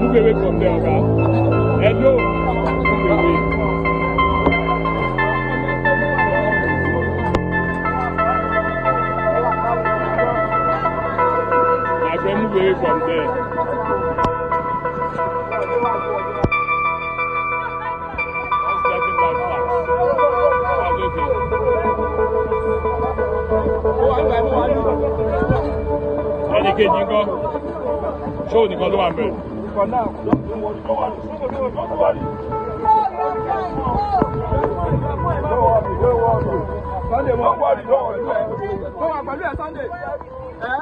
move away from there, okay? Hello. Move away. My friend, move away from there. Ẹni kejì ńkọ́ ṣó nìkan ló wà mẹ́rin. Sunday mo gbọ́ ọ̀dùn lọ́wọ́ ìlú ẹ̀. Mo wà pẹ̀lú ẹ̀ Sunday. Ẹ́